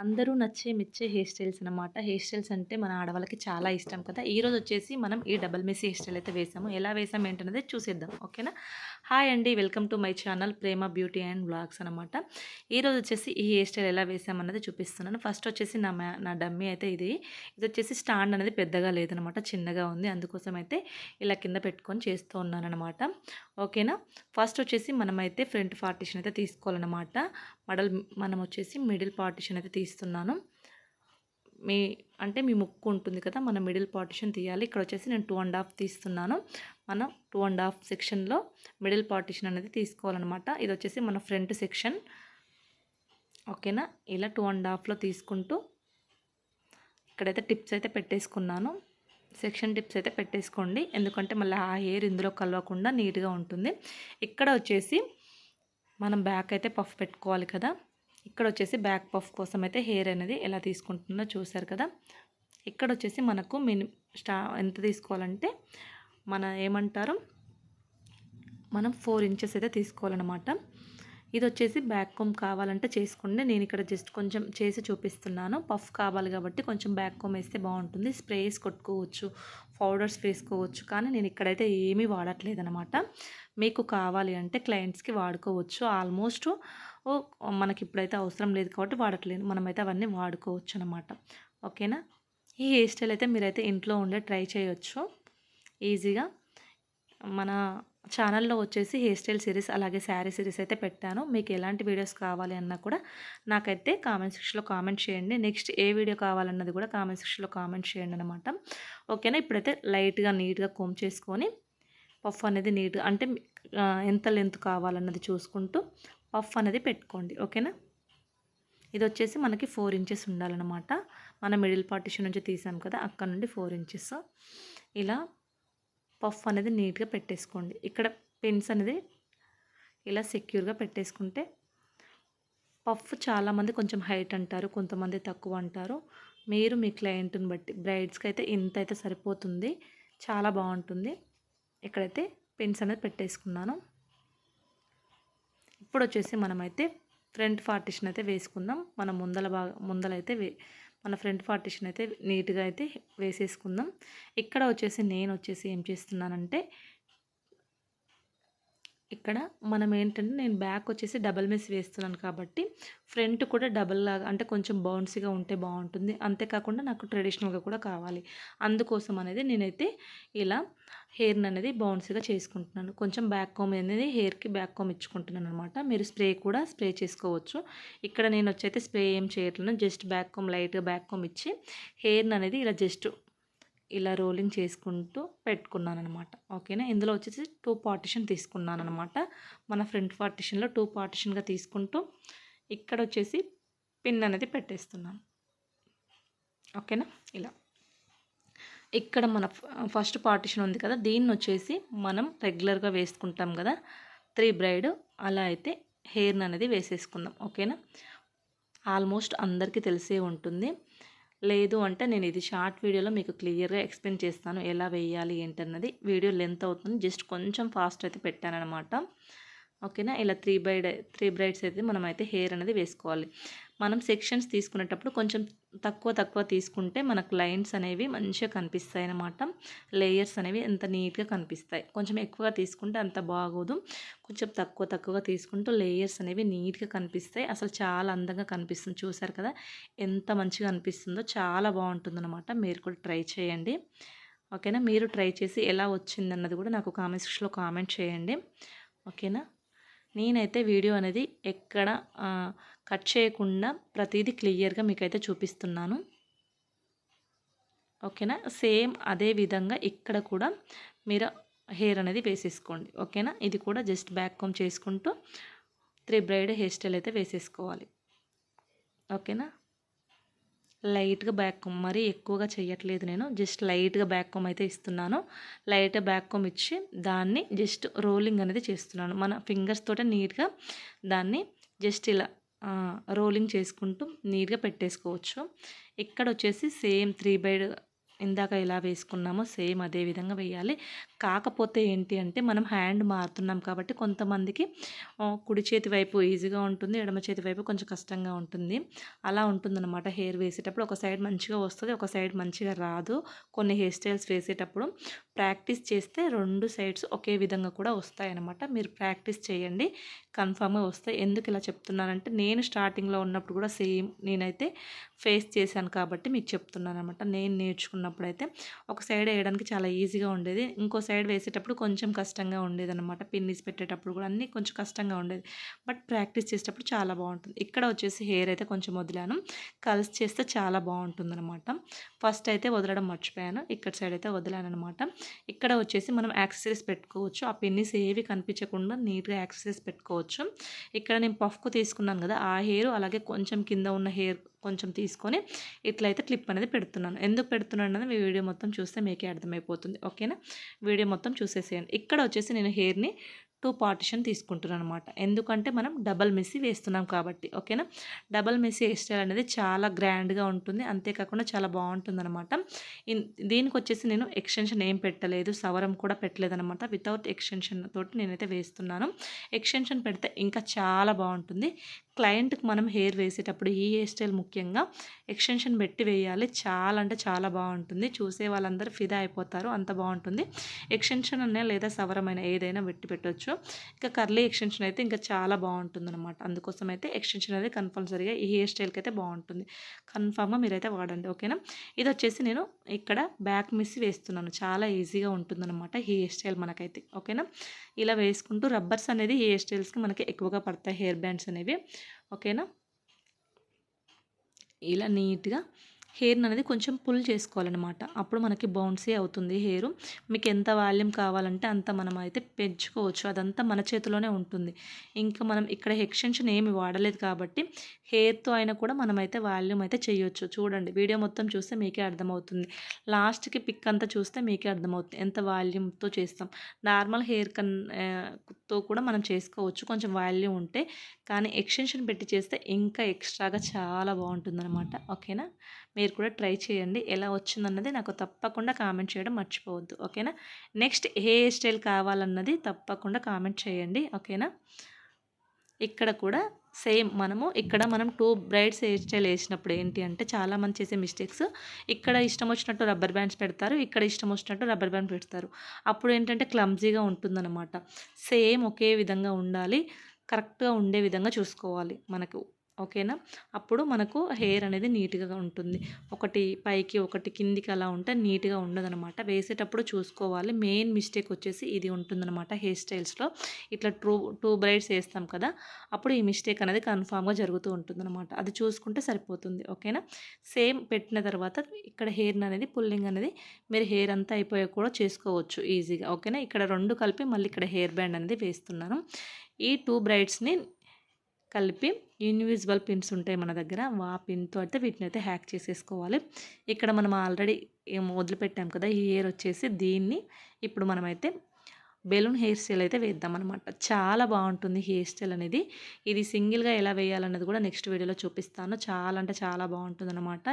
అందరూ నచ్చే మెచ్చే హెయిర్ స్టైల్స్ అనమాట. హెయిర్ స్టైల్స్ అంటే మన ఆడవాళ్ళకి చాలా ఇష్టం కదా! ఈరోజు వచ్చేసి మనం ఈ డబుల్ మెస్సీ హెయిర్ స్టైల్ అయితే వేసాము. ఎలా వేసాము ఏంటనేది చూసేద్దాం. ఓకేనా? హాయ్ అండి. Welcome to my channel Prema beauty and vlogs అనమాట. ఈరోజు వచ్చేసి ఈ హెయిర్ స్టైల్ ఎలా వేసామన్నది చూపిస్తున్నాను. ఫస్ట్ వచ్చేసి నా డమ్మీ అయితే ఇది. ఇది వచ్చేసి స్టాండ్ అనేది పెద్దగా లేదనమాట. చిన్నగా ఉంది. అందుకోసం అయితే ఇలా కింద పెట్టుకొని చేస్తూ ఉన్నాననమాట. ఓకేనా? ఫస్ట్ వచ్చేసి మనమైతే ఫ్రంట్ పార్టిషన్ అయితే తీసుకోవాలనమాట. మనం వచ్చేసి మిడిల్ పార్టిషన్ అయితే తీస్తున్నాను. మీ మీ ముక్కు ఉంటుంది కదా, మన మిడిల్ పార్టిషన్ తీయాలి. ఇక్కడ వచ్చేసి నేను 2½ తీస్తున్నాను. మనం 2½ సెక్షన్లో మిడిల్ పార్టిషన్ అనేది తీసుకోవాలన్నమాట. ఇది వచ్చేసి మన ఫ్రంట్ సెక్షన్. ఓకేనా? ఇలా 2½లో తీసుకుంటూ ఇక్కడైతే టిప్స్ అయితే పెట్టేసుకున్నాను. సెక్షన్ టిప్స్ అయితే పెట్టేసుకోండి, ఎందుకంటే మళ్ళీ ఆ హెయిర్ ఇందులో కలవకుండా నీట్గా ఉంటుంది. ఇక్కడ వచ్చేసి మనం బ్యాక్ అయితే పఫ్ పెట్టుకోవాలి కదా. ఇక్కడ వచ్చేసి బ్యాక్ పఫ్ కోసం అయితే హెయిర్ అనేది ఎలా తీసుకుంటుందో చూసారు కదా. ఇక్కడ వచ్చేసి మనకు ఎంత తీసుకోవాలంటే మనం 4 ఇంచెస్ అయితే తీసుకోవాలన్నమాట. ఇది వచ్చేసి బ్యాక్ కోమ్ కావాలంటే చేసుకోండి. నేను ఇక్కడ జస్ట్ కొంచెం చేసి చూపిస్తున్నాను. పఫ్ కావాలి కాబట్టి కొంచెం బ్యాక్ కోమ్ వేస్తే బాగుంటుంది. స్ప్రేస్ కొట్టుకోవచ్చు, పౌడర్స్ వేసుకోవచ్చు, కానీ నేను ఇక్కడైతే ఏమీ వాడట్లేదనమాట. మీకు కావాలి అంటే క్లయింట్స్కి వాడుకోవచ్చు. ఆల్మోస్ట్ మనకి ఇప్పుడైతే అవసరం లేదు కాబట్టి వాడట్లేదు. మనమైతే అవన్నీ వాడుకోవచ్చు అనమాట. ఓకేనా? ఈ హెయిర్ స్టైల్ అయితే మీరైతే ఇంట్లో ఉండే ట్రై చేయొచ్చు ఈజీగా. మన ఛానల్లో వచ్చేసి హెయిర్ స్టైల్ సిరీస్ అలాగే శారీ సిరీస్ అయితే పెట్టాను. మీకు ఎలాంటి వీడియోస్ కావాలి అన్నా కూడా నాకైతే కామెంట్ సెక్షన్లో కామెంట్ చేయండి. నెక్స్ట్ ఏ వీడియో కావాలన్నది కూడా కామెంట్ సెక్షన్లో కామెంట్ చేయండి అనమాట. ఓకేనా? ఇప్పుడైతే లైట్గా నీట్గా కోమ్ చేసుకొని పఫ్ అనేది నీట్గా ఎంత లెంత్ కావాలన్నది చూసుకుంటూ పఫ్ అనేది పెట్టుకోండి. ఓకేనా? ఇది వచ్చేసి మనకి 4 ఇంచెస్ ఉండాలన్నమాట. మన మిడిల్ పార్టిషన్ నుంచి తీసాం కదా, అక్కడ నుండి 4 ఇంచెస్ ఇలా పఫ్ అనేది నీట్గా పెట్టేసుకోండి. ఇక్కడ పిన్స్ అనేది ఇలా సెక్యూర్గా పెట్టేసుకుంటే పఫ్ చాలామంది కొంచెం హైట్ అంటారు, కొంతమంది తక్కువ అంటారు. మీరు మీ క్లయింట్ని బట్టి బ్రైడ్స్కి అయితే ఇంత అయితే సరిపోతుంది, చాలా బాగుంటుంది. ఇక్కడైతే పిన్స్ అనేది పెట్టేసుకున్నాను. ఇప్పుడు వచ్చేసి మనమైతే ఫ్రంట్ పార్టిషన్ అయితే వేసుకుందాం. మన ముందలైతే మన ఫ్రంట్ పార్టిషన్ అయితే నీట్గా అయితే వేసేసుకుందాం. ఇక్కడ వచ్చేసి నేను ఏం చేస్తున్నానంటే, ఇక్కడ నేను బ్యాక్ వచ్చేసి డబల్ మెస్ వేస్తున్నాను కాబట్టి ఫ్రంట్ కూడా డబల్ లాగా కొంచెం బౌన్సీగా ఉంటే బాగుంటుంది. అంతేకాకుండా నాకు ట్రెడిషనల్గా కూడా కావాలి. అందుకోసం అనేది నేనైతే ఇలా హెయిర్ని అనేది బౌన్సీగా చేసుకుంటున్నాను. కొంచెం బ్యాక్ కోమ్ అనేది హెయిర్కి బ్యాక్ కోమ్ ఇచ్చుకుంటున్నాను అనమాట. మీరు స్ప్రే చేసుకోవచ్చు. ఇక్కడ నేను వచ్చైతే స్ప్రే ఏం చేయట్లేదు. జస్ట్ బ్యాక్ కోమ్ లైట్గా బ్యాక్ కోమ్ ఇచ్చి హెయిర్ని అనేది ఇలా రోలింగ్ చేసుకుంటూ పెట్టుకున్నాను అనమాట. ఓకేనా? ఇందులో వచ్చేసి 2 పార్టిషన్ తీసుకున్నాను అనమాట. మన ఫ్రంట్ పార్టిషన్లో 2 పార్టిషన్గా తీసుకుంటూ ఇక్కడ వచ్చేసి పిన్ అనేది పెట్టేస్తున్నాను. ఓకేనా? ఇలా ఇక్కడ మన ఫస్ట్ పార్టిషన్ ఉంది కదా, దీన్ని వచ్చేసి మనం రెగ్యులర్గా వేసుకుంటాం కదా 3 బ్రైడ్, అలా అయితే హెయిర్ని అనేది వేసేసుకుందాం. ఓకేనా? ఆల్మోస్ట్ అందరికీ తెలిసే ఉంటుంది. లేదు అంటే నేను ఇది షార్ట్ వీడియోలో మీకు క్లియర్గా ఎక్స్ప్లెయిన్ చేస్తాను ఎలా వేయాలి ఏంటన్నది. వీడియో లెంత్ అవుతుంది, జస్ట్ కొంచెం ఫాస్ట్ అయితే పెట్టానన్నమాట. ఓకేనా? ఇలా 3 బ్రైడ్స్ అయితే మనమైతే హెయిర్ అనేది వేసుకోవాలి. మనం సెక్షన్స్ తీసుకునేటప్పుడు కొంచెం తక్కువ తీసుకుంటే మనకు లైన్స్ అనేవి మంచిగా కనిపిస్తాయి అన్నమాట. లేయర్స్ అనేవి ఎంత నీట్గా కనిపిస్తాయి. కొంచెం ఎక్కువగా తీసుకుంటే అంత బాగోదు. కొంచెం తక్కువగా తీసుకుంటూ లేయర్స్ అనేవి నీట్గా కనిపిస్తాయి. అసలు చాలా అందంగా కనిపిస్తుంది. చూసారు కదా ఎంత మంచిగా అనిపిస్తుందో, చాలా బాగుంటుందన్నమాట. మీరు కూడా ట్రై చేయండి. ఓకేనా? మీరు ట్రై చేసి ఎలా వచ్చిందన్నది కూడా నాకు కామెంట్ సెక్షన్లో కామెంట్ చేయండి. ఓకేనా? నేనైతే వీడియో అనేది ఎక్కడ కట్ చేయకుండా ప్రతిదీ క్లియర్గా మీకైతే చూపిస్తున్నాను. ఓకేనా? సేమ్ అదే విధంగా ఇక్కడ కూడా మీరు హెయిర్ అనేది వేసేసుకోండి. ఓకేనా? ఇది కూడా జస్ట్ బ్యాక్ కోమ్ చేసుకుంటూ 3 బ్రైడ్ హెయిర్ స్టైల్ అయితే వేసేసుకోవాలి. ఓకేనా? లైట్గా బ్యాక్ కోమ్, మరీ ఎక్కువగా చేయట్లేదు. నేను జస్ట్ లైట్గా బ్యాక్ కోమ్ అయితే ఇస్తున్నాను. లైట్గా బ్యాక్ కోమ్ ఇచ్చి దాన్ని జస్ట్ రోలింగ్ అనేది చేస్తున్నాను. మన ఫింగర్స్ తోటే నీట్గా దాన్ని జస్ట్ ఇలా రోలింగ్ చేసుకుంటూ నీట్గా పెట్టేసుకోవచ్చు. ఇక్కడ వచ్చేసి సేమ్ 3 బ్రైడ్ ఇందాక ఎలా వేసుకున్నామో సేమ్ అదే విధంగా వేయాలి. కాకపోతే ఏంటి అంటే మనం హ్యాండ్ మారుతున్నాం కాబట్టి కొంతమందికి కుడి చేతి వైపు ఈజీగా ఉంటుంది, ఎడమ చేతి వైపు కొంచెం కష్టంగా ఉంటుంది. అలా ఉంటుందన్నమాట. హెయిర్ వేసేటప్పుడు ఒక సైడ్ మంచిగా వస్తుంది, ఒక సైడ్ మంచిగా రాదు. కొన్ని హెయిర్ స్టైల్స్ వేసేటప్పుడు ప్రాక్టీస్ చేస్తే 2 సైడ్స్ ఒకే విధంగా కూడా వస్తాయన్నమాట. మీరు ప్రాక్టీస్ చేయండి, కన్ఫామ్‌గా వస్తాయి. ఎందుకు ఇలా చెప్తున్నానంటే నేను స్టార్టింగ్‌లో ఉన్నప్పుడు కూడా సేమ్ నేనైతే ఫేస్ చేశాను కాబట్టి మీకు చెప్తున్నానన్నమాట. నేను నేర్చుకున్నప్పుడైతే ఒక సైడ్ వేయడానికి చాలా ఈజీగా ఉండేది. ఇంకో సైడ్ వేసేటప్పుడు కొంచెం కష్టంగా ఉండేదన్నమాట. పిన్నిస్ పెట్టేటప్పుడు కూడా అన్నీ కొంచెం కష్టంగా ఉండేది. బట్ ప్రాక్టీస్ చేసేటప్పుడు చాలా బాగుంటుంది. ఇక్కడ వచ్చేసి హెయిర్ అయితే కొంచెం వదిలాను. కలిసి చేస్తే చాలా బాగుంటుందన్నమాట. ఫస్ట్ అయితే వదలడం మర్చిపోయాను. ఇక్కడ సైడ్ అయితే వదిలానన్నమాట. ఇక్కడ వచ్చేసి మనం యాక్సెసరీస్ పెట్టుకోవచ్చు. ఆ పిన్నిస్ ఏవి కనిపించకుండా నీట్‌గా యాక్సెసరీస్ పెట్టుకోవచ్చు. ఇక్కడ నేను పఫ్‌కు తీసుకున్నాను కదా, ఆ హెయిర్ అలాగే కొంచెం కింద ఉన్న హెయిర్ కొంచెం తీసుకొని ఇట్లయితే క్లిప్ అనేది పెడుతున్నాను. ఎందుకు పెడుతున్నాను అన్నది మీ వీడియో మొత్తం చూస్తే మీకే అర్థమైపోతుంది. ఓకేనా? వీడియో మొత్తం చూసేసేయండి. ఇక్కడ వచ్చేసి నేను హెయిర్‌ని 2 పార్టిషన్ తీసుకుంటున్నాను అనమాట. ఎందుకంటే మనం డబల్ మెస్సీ వేస్తున్నాం కాబట్టి. ఓకేనా? డబల్ మెస్సీ హెయిర్ స్టైల్ అనేది చాలా గ్రాండ్‌గా ఉంటుంది. అంతేకాకుండా చాలా బాగుంటుందన్నమాట. దీనికి వచ్చేసి నేను ఎక్స్టెన్షన్ ఏం పెట్టలేదు, సవరం కూడా పెట్టలేదన్నమాట. వితౌట్ ఎక్స్టెన్షన్ తోటి నేనైతే వేస్తున్నాను. ఎక్స్టెన్షన్ పెడితే ఇంకా చాలా బాగుంటుంది. క్లయింట్కి మనం హెయిర్ వేసేటప్పుడు ఈ హెయిర్ స్టైల్ ముఖ్యంగా ఎక్స్టెన్షన్ పెట్టి వేయాలి. చాలా అంటే చాలా బాగుంటుంది. చూసే వాళ్ళందరూ ఫిదా అయిపోతారు, అంత బాగుంటుంది. ఎక్స్టెన్షన్ అనే లేదా సవరమైన ఏదైనా పెట్టొచ్చు. ఇంకా కర్లీ ఎక్స్టెన్షన్ అయితే ఇంకా చాలా బాగుంటుందన్నమాట. అందుకోసం అయితే ఎక్స్టెన్షన్ అనేది కంపల్సరీగా ఈ హెయిర్ స్టైల్కి అయితే బాగుంటుంది. కన్ఫామ్గా మీరైతే వాడండి. ఓకేనా? ఇది వచ్చేసి నేను ఇక్కడ బ్యాక్ మిస్ వేస్తున్నాను. చాలా ఈజీగా ఉంటుందన్నమాట ఈ హెయిర్ స్టైల్ మనకైతే. ఓకేనా? ఇలా వేసుకుంటూ రబ్బర్స్ అనేది ఈ హెయిర్ స్టైల్స్కి మనకి ఎక్కువగా పడతాయి, హెయిర్ బ్యాండ్స్ అనేవి. ఓకేనా? ఇలా నీట్‌గా హెయిర్‌ని అనేది కొంచెం పుల్ చేసుకోవాలన్నమాట. అప్పుడు మనకి బౌన్సీ అవుతుంది హెయిరు. మీకు ఎంత వాల్యూమ్ కావాలంటే అంత మనం అయితే పెంచుకోవచ్చు. అదంతా మన చేతిలోనే ఉంటుంది. ఇంకా మనం ఇక్కడ ఎక్స్టెన్షన్ ఏమి వాడలేదు కాబట్టి హెయిర్‌తో అయినా కూడా మనమైతే వాల్యూమ్ అయితే చేయొచ్చు. చూడండి, వీడియో మొత్తం చూస్తే మీకే అర్థమవుతుంది. లాస్ట్‌కి పిక్ అంతా చూస్తే మీకే అర్థమవుతుంది ఎంత వాల్యూమ్‌తో చేస్తాం. నార్మల్ హెయిర్ తో కూడా మనం చేసుకోవచ్చు కొంచెం వాల్యూమ్ ఉంటే. కానీ ఎక్స్టెన్షన్ పెట్టి చేస్తే ఇంకా ఎక్స్ట్రాగా చాలా బాగుంటుందన్నమాట. ఓకేనా? మీరు కూడా ట్రై చేయండి. ఎలా వచ్చిందన్నది నాకు తప్పకుండా కామెంట్ చేయడం మర్చిపోవద్దు. ఓకేనా? నెక్స్ట్ ఏ హెయిర్ స్టైల్ కావాలన్నది తప్పకుండా కామెంట్ చేయండి. ఓకేనా? ఇక్కడ కూడా సేమ్ మనం 2 బ్రైడ్స్ హెయిర్ స్టైల్ వేసినప్పుడు ఏంటి అంటే చాలామంది చేసే మిస్టేక్స్, ఇక్కడ ఇష్టం వచ్చినట్టు రబ్బర్ బ్యాండ్స్ పెడతారు, ఇక్కడ ఇష్టం వచ్చినట్టు రబ్బర్ బ్యాండ్ పెడతారు. అప్పుడు ఏంటంటే క్లమ్జీగా ఉంటుందన్నమాట. సేమ్ ఒకే విధంగా ఉండాలి, కరెక్ట్‌గా ఉండే విధంగా చూసుకోవాలి మనకు. ఓకేనా? అప్పుడు మనకు హెయిర్ అనేది నీట్‌గా ఉంటుంది. ఒకటి పైకి ఒకటి కిందికి అలా ఉంటే నీట్‌గా ఉండదనమాట. వేసేటప్పుడు చూసుకోవాలి. మెయిన్ మిస్టేక్ వచ్చేసి ఇది ఉంటుందన్నమాట హెయిర్ స్టైల్స్‌లో. ఇట్లా 2 బ్రైడ్స్ వేస్తాం కదా, అప్పుడు ఈ మిస్టేక్ అనేది కన్ఫామ్‌గా జరుగుతూ ఉంటుందన్నమాట. అది చూసుకుంటే సరిపోతుంది. ఓకేనా? సేమ్ పెట్టిన తర్వాత ఇక్కడ హెయిర్ అనేది పుల్లింగ్ అనేది మీరు హెయిర్ అంతా అయిపోయాక కూడా చేసుకోవచ్చు ఈజీగా. ఓకేనా? ఇక్కడ 2 కలిపి మళ్ళీ ఇక్కడ హెయిర్ బ్యాండ్ అనేది వేస్తున్నాను. ఈ 2 బ్రైడ్స్‌ని కలిపి ఇన్విజిబుల్ పిన్స్ ఉంటాయి మన దగ్గర, ఆ పిన్తో అయితే వీటిని అయితే హ్యాక్ చేసేసుకోవాలి. ఇక్కడ మనం ఆల్రెడీ వదిలిపెట్టాం కదా, ఈ హెయిర్ వచ్చేసి దీన్ని ఇప్పుడు మనమైతే బెలూన్ హెయిర్ స్టైల్ అయితే వేద్దామన్నమాట. చాలా బాగుంటుంది హెయిర్ స్టైల్ అనేది. ఇది సింగిల్గా ఎలా వేయాలన్నది కూడా నెక్స్ట్ వీడియోలో చూపిస్తాను. చాలా అంటే చాలా బాగుంటుందన్నమాట.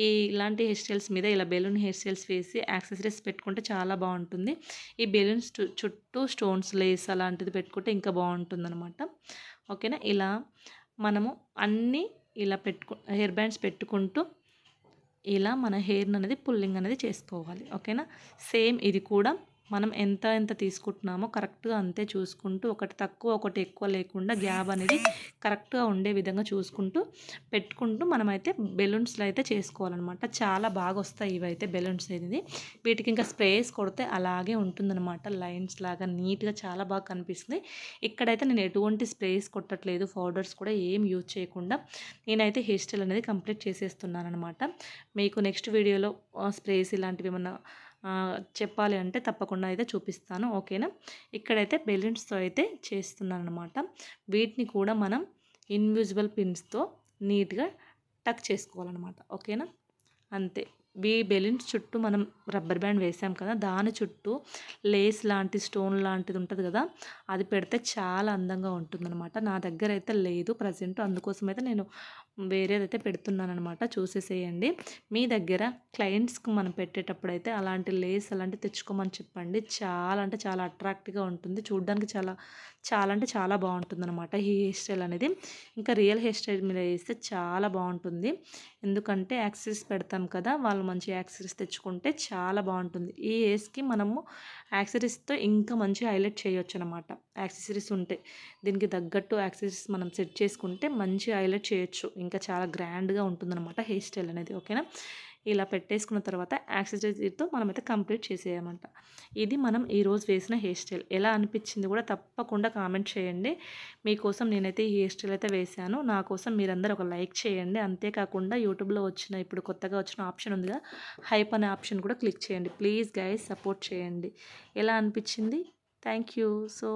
ఇలాంటి హెయిర్ స్టైల్స్ మీద ఇలా బెలూన్ హెయిర్ స్టైల్స్ వేసి యాక్సెసరీస్ పెట్టుకుంటే చాలా బాగుంటుంది. ఈ బెలూన్స్ చుట్టూ స్టోన్స్ లేస్ అలాంటిది పెట్టుకుంటే ఇంకా బాగుంటుందన్నమాట. ఓకేనా? ఇలా మనము అన్నీ ఇలా హెయిర్ బ్యాండ్స్ పెట్టుకుంటూ ఇలా మన హెయిర్ అనేది పుల్లింగ్ అనేది చేసుకోవాలి. ఓకేనా? సేమ్ ఇది కూడా మనం ఎంత తీసుకుంటున్నామో కరెక్ట్‌గా అంతే చూసుకుంటూ, ఒకటి తక్కువ ఒకటి ఎక్కువ లేకుండా గ్యాప్ అనేది కరెక్ట్‌గా ఉండే విధంగా చూసుకుంటూ పెట్టుకుంటూ మనమైతే బెలూన్స్లో అయితే చేసుకోవాలన్నమాట. చాలా బాగా వస్తాయి ఇవైతే బెలూన్స్ అనేది. వీటికి ఇంకా స్ప్రేస్ కొడితే అలాగే ఉంటుందన్నమాట. లైన్స్ లాగా నీట్‌గా చాలా బాగా కనిపిస్తుంది. ఇక్కడైతే నేను ఎటువంటి స్ప్రేస్ కొట్టట్లేదు, పౌడర్స్ కూడా ఏం యూజ్ చేయకుండా నేనైతే హెయిర్ స్టైల్ అనేది కంప్లీట్ చేసేస్తున్నాను అనమాట. మీకు నెక్స్ట్ వీడియోలో స్ప్రేస్ ఇలాంటివి ఏమన్నా చెప్పాలి అంటే తప్పకుండా అయితే చూపిస్తాను. ఓకేనా? ఇక్కడైతే బెలూన్స్తో అయితే చేస్తున్నాను అనమాట. వీటిని కూడా మనం ఇన్విజిబుల్ పిన్స్తో నీట్‌గా టక్ చేసుకోవాలన్నమాట. ఓకేనా? అంతే. బెలూన్స్ చుట్టూ మనం రబ్బర్ బ్యాండ్ వేసాం కదా, దాని చుట్టూ లేస్ లాంటి స్టోన్ లాంటిది ఉంటుంది కదా, అది పెడితే చాలా అందంగా ఉంటుందన్నమాట. నా దగ్గర అయితే లేదు ప్రజెంట్, అందుకోసం అయితే నేను వేరేదైతే పెడుతున్నాననమాట. చూసేసేయండి. మీ దగ్గర క్లయింట్స్‌కి మనం పెట్టేటప్పుడైతే అలాంటి లేస్ అలాంటివి తెచ్చుకోమని చెప్పండి. చాలా అంటే చాలా అట్రాక్టివ్‌గా ఉంటుంది. చూడ్డానికి చాలా చాలా అంటే చాలా బావుంటుందనమాట ఈ హెయిర్ స్టైల్ అనేది. ఇంకా రియల్ హెయిర్ స్టైల్ మీద ఏస్తే చాలా బావుంటుంది. ఎందుకంటే యాక్సెసరీస్ పెడతాం కదా! వాళ్ళు మంచి యాక్సెసరీస్ తెచ్చుకుంటే చాలా బావుంటుంది. ఈ హెయిర్స్‌కి మనము యాక్సెసరీస్‌తో ఇంకా మంచిగా హైలైట్ చేయొచ్చనమాట. యాక్సెసరీస్ ఉంటే. దీనికి తగ్గట్టు యాక్సెసరీస్ మనం సెట్ చేసుకుంటే మంచిగా హైలైట్ చేయొచ్చు. ఇంకా చాలా గ్రాండ్‌గా ఉంటుందనమాట హెయిర్ స్టైల్ అనేది. ఓకేనా? ఇలా పెట్టేసుకున్న తర్వాత యాక్సెసరీస్‌తో మనమైతే కంప్లీట్ చేసేయమంట. ఇది మనం ఈరోజు వేసిన హెయిర్ స్టైల్. ఎలా అనిపించింది కూడా తప్పకుండా కామెంట్ చేయండి. మీకోసం నేనైతే ఈ హెయిర్ స్టైల్ అయితే వేశాను. నా కోసం మీరందరూ ఒక లైక్ చేయండి. అంతేకాకుండా యూట్యూబ్‌లో వచ్చిన ఇప్పుడు కొత్తగా వచ్చిన ఆప్షన్ ఉందిగా, హైప్ అనే ఆప్షన్ కూడా క్లిక్ చేయండి. ప్లీజ్ గైస్ సపోర్ట్ చేయండి. ఎలా అనిపించింది? Thank you. సో